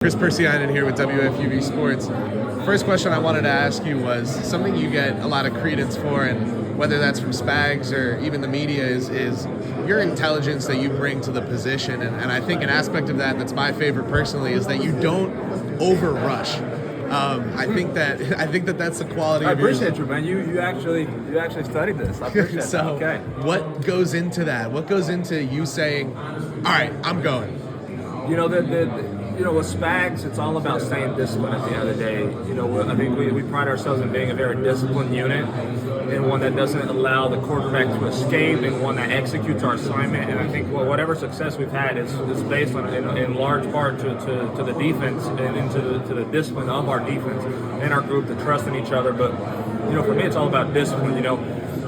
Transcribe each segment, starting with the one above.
Kris Pursiainen here with WFUV Sports. First question I wanted to ask you was something you get a lot of credence for, and whether that's from Spags or even the media, is your intelligence that you bring to the position. And I think an aspect of that that's my favorite personally is that you don't over-rush. I think that that's the quality I of yours. appreciate you, man. You actually studied this. I appreciate So, that. Okay. what goes into that? What goes into you saying, all right, I'm going? You know, with Spags, it's all about staying disciplined at the end of the day. You know, I think we pride ourselves in being a very disciplined unit, and one that doesn't allow the quarterback to escape, and one that executes our assignment. And I think whatever success we've had is based on, in large part, to the defense and into the discipline of our defense and our group, the trust in each other. But, you know, for me, it's all about discipline. You know,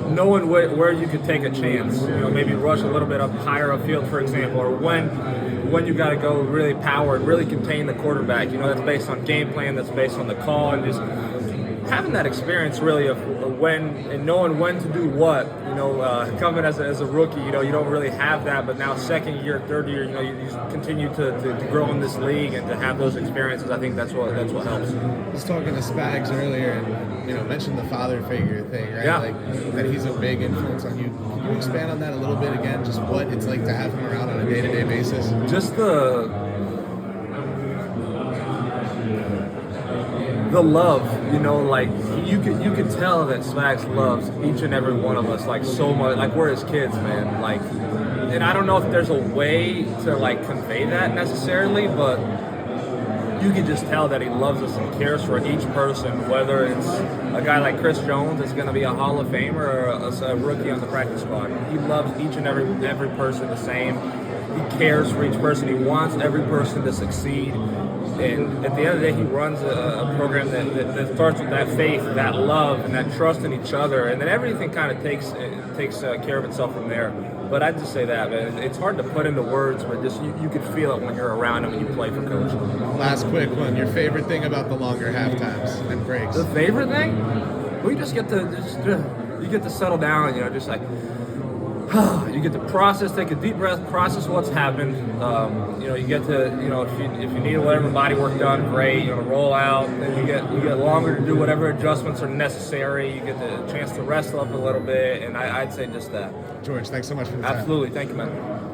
knowing where you could take a chance. You know, maybe rush a little bit up higher upfield, for example, or when you got to go really powered, really contain the quarterback. You know, that's based on game plan, that's based on the call, and just having that experience really of when and knowing when to do what. You know, coming as a rookie, you know, you don't really have that, but now second year, third year, you know, you continue to grow in this league and to have those experiences. I think that's what helps. I was talking to Spags earlier, and mentioned the father figure thing, right? Yeah. Like that he's a big influence on you. Can you expand on that a little bit again? Just what it's like to have him around on a day-to-day basis. Just the love, you know, like you could tell that Spags loves each and every one of us like so much, like we're his kids, man. Like, and I don't know if there's a way to like convey that necessarily, but you can just tell that he loves us and cares for each person, whether it's a guy like Chris Jones that's going to be a Hall of Famer or a rookie on the practice squad. He loves each and every person the same. He cares for each person. He wants every person to succeed. And at the end of the day, he runs a program that starts with that faith, that love, and that trust in each other. And then everything kind of takes care of itself from there. But I'd just say that, man, it's hard to put into words, but just you could feel it when you're around him and you play for coach. Last quick one, your favorite thing about the longer half times and breaks? The favorite thing? We just get to settle down, you know, just like, you get to process, take a deep breath, process what's happened. You know, you get to, you know, if you need whatever body work done, great. You know, roll out. Then you get longer to do whatever adjustments are necessary. You get the chance to rest up a little bit, and I'd say just that. George, thanks so much for the time. Absolutely, thank you, man.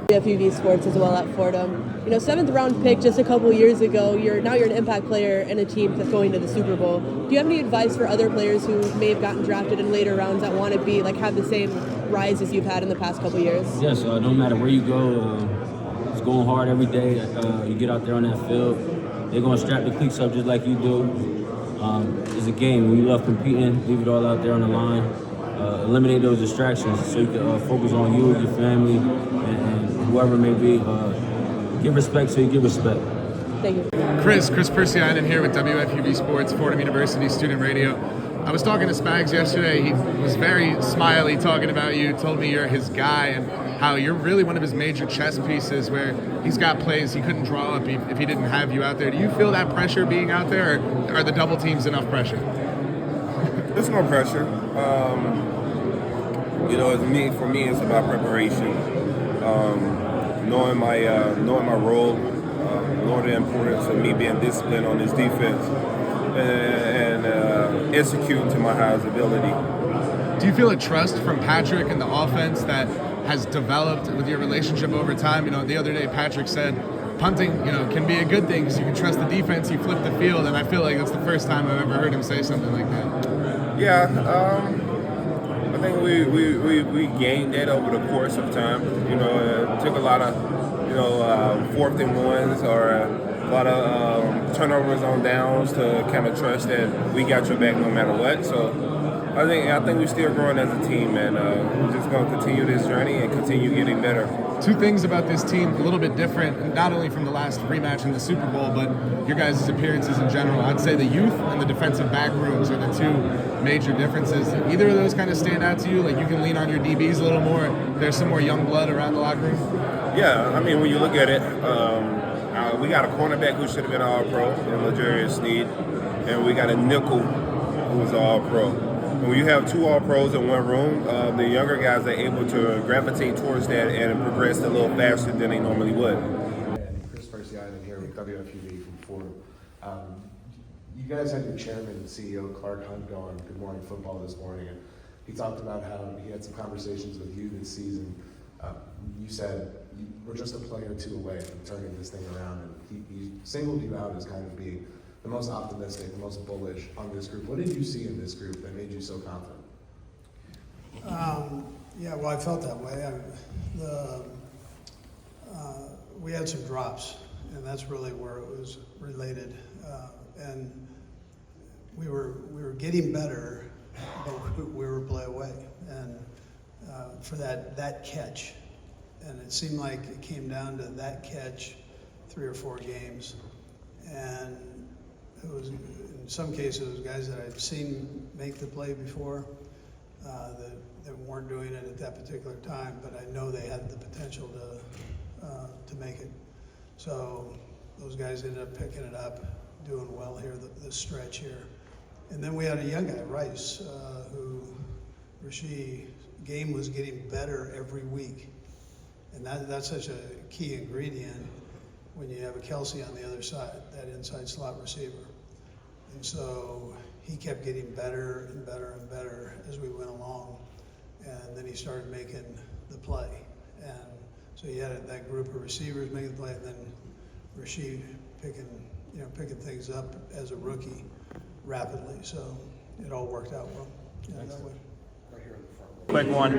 WFUV Sports as well at Fordham. You know, 7th round pick just a couple years ago. Now you're an impact player in a team that's going to the Super Bowl. Do you have any advice for other players who may have gotten drafted in later rounds that want to have the same rise as you've had in the past couple years? Yes, no matter where you go, it's going hard every day. You get out there on that field, they're going to strap the cleats up just like you do. It's a game. We love competing. Leave it all out there on the line. Eliminate those distractions so you can focus on you, your family, and whoever it may be. Give respect so you give respect. Thank you. Kris Pursiainen here with WFUV Sports, Fordham University Student Radio. I was talking to Spags yesterday. He was very smiley talking about you, told me you're his guy and how you're really one of his major chess pieces where he's got plays he couldn't draw up if he didn't have you out there. Do you feel that pressure being out there, or are the double teams enough pressure? There's no pressure. For me, it's about preparation. Knowing my role, knowing the importance of me being disciplined on this defense, and executing to my highest ability. Do you feel a trust from Patrick and the offense that has developed with your relationship over time? You know, the other day Patrick said punting, can be a good thing because you can trust the defense. You flip the field, and I feel like that's the first time I've ever heard him say something like that. Yeah, I think we gained that over the course of time. It took a lot of 4th and 1s or a lot of turnovers on downs to kind of trust that we got your back no matter what. So I think we're still growing as a team, and we're just going to continue this journey and continue getting better. Two things about this team a little bit different, not only from the last rematch in the Super Bowl, but your guys' appearances in general. I'd say the youth and the defensive back rooms are the two major differences. Either of those kind of stand out to you? Like you can lean on your DBs a little more. There's some more young blood around the locker room? Yeah, I mean, when you look at it, we got a cornerback who should have been All-Pro in L'Jarius Sneed, and we got a nickel who was All-Pro. And when you have 2 All-Pros in one room, the younger guys are able to gravitate towards that and progress a little faster than they normally would. Kris Pursiainen here with WFUV from Fordham. You guys had your chairman and CEO, Clark Hunt, go on Good Morning Football this morning, and he talked about how he had some conversations with you this season. You said we're just a play or two away from turning this thing around, and he singled you out as kind of being the most optimistic, the most bullish on this group. What did you see in this group that made you so confident? Yeah, well, I felt that way. We had some drops, and that's really where it was related. And we were getting better, but we were a play away. And for that catch, and it seemed like it came down to that catch 3 or 4 games, and it was in some cases it was guys that I'd seen make the play before that weren't doing it at that particular time, but I know they had the potential to make it. So those guys ended up picking it up, doing well here this stretch here. And then we had a young guy, Rice, who Rashee game was getting better every week. And that's such a key ingredient when you have a Kelsey on the other side, that inside slot receiver. And so he kept getting better and better and better as we went along. And then he started making the play. And so you had that group of receivers making the play, and then Rashee picking things up as a rookie rapidly. So it all worked out well that way. Quick one,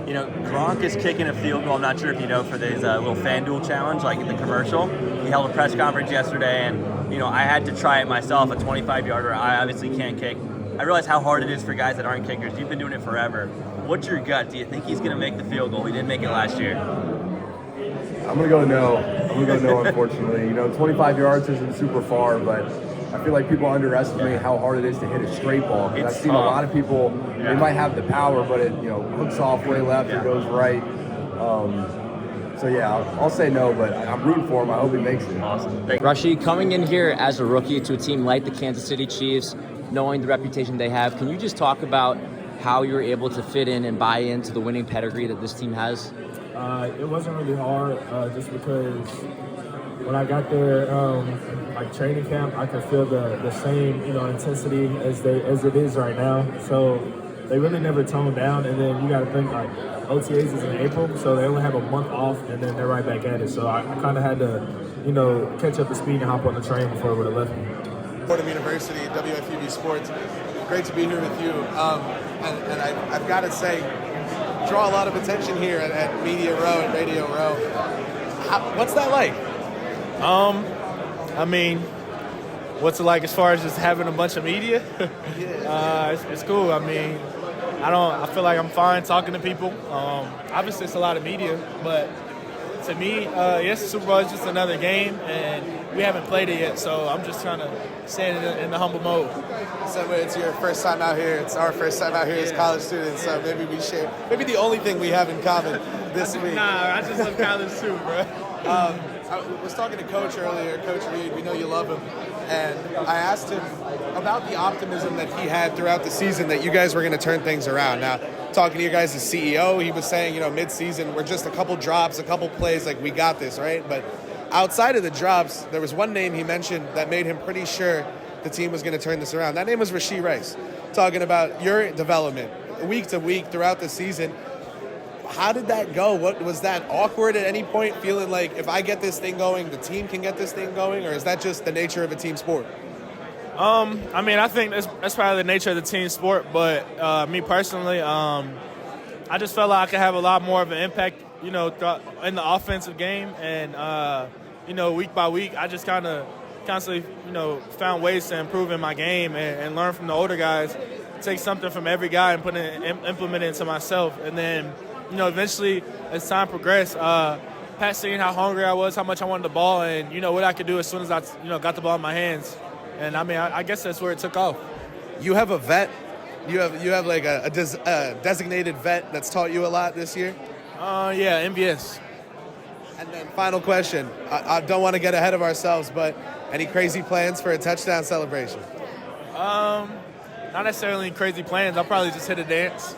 Gronk is kicking a field goal. I'm not sure if you know, for this little FanDuel challenge, like in the commercial. He held a press conference yesterday, and I had to try it myself, a 25-yarder. I obviously can't kick. I realize how hard it is for guys that aren't kickers. You've been doing it forever. What's your gut? Do you think he's going to make the field goal? He didn't make it last year. I'm going to go no. Unfortunately. 25 yards isn't super far, but I feel like people underestimate how hard it is to hit a straight ball. I've seen a lot of people, they might have the power, but it hooks off way left or goes right. So yeah, I'll say no, but I'm rooting for him. I hope he makes it. Awesome. Rashee, coming in here as a rookie to a team like the Kansas City Chiefs, knowing the reputation they have, can you just talk about how you were able to fit in and buy into the winning pedigree that this team has? It wasn't really hard, just because when I got there, like training camp, I could feel the same, intensity as it is right now. So they really never toned down. And then you got to think, like, OTAs is in April, so they only have a month off, and then they're right back at it. So I kind of had to, catch up to speed and hop on the train before it would have left me. Fordham University, WFUV Sports. Great to be here with you. And I've got to say, draw a lot of attention here at Media Row and Radio Row. What's that like? What's it like as far as just having a bunch of media? It's cool. I feel like I'm fine talking to people. Obviously, it's a lot of media, but to me, yes, the Super Bowl is just another game, and we haven't played it yet, so I'm just kind of staying in the humble mode. So it's your first time out here. It's our first time out here as college students, so maybe we share. Maybe the only thing we have in common this week. Nah, I just love college too, bro. I was talking to Coach earlier, Coach Reed. We know you love him. And I asked him about the optimism that he had throughout the season that you guys were going to turn things around. Now, talking to you guys as CEO, he was saying, mid-season, we're just a couple drops, a couple plays, like we got this, right? But outside of the drops, there was one name he mentioned that made him pretty sure the team was going to turn this around. That name was Rashee Rice, talking about your development week to week throughout the season. How did that go? What was that awkward at any point, feeling like if I get this thing going, the team can get this thing going, or is that just the nature of a team sport? I think that's probably the nature of the team sport, but me personally, I just felt like I could have a lot more of an impact, in the offensive game, and week by week, I just kind of constantly, found ways to improve in my game and learn from the older guys, take something from every guy and implement it into myself, and then eventually as time progressed, Pat seeing how hungry I was, how much I wanted the ball, and what I could do as soon as I got the ball in my hands. And I guess that's where it took off. You have a vet. You have like a designated vet that's taught you a lot this year. Yeah, MVS. And then final question. I don't want to get ahead of ourselves, but any crazy plans for a touchdown celebration? Not necessarily crazy plans. I'll probably just hit a dance.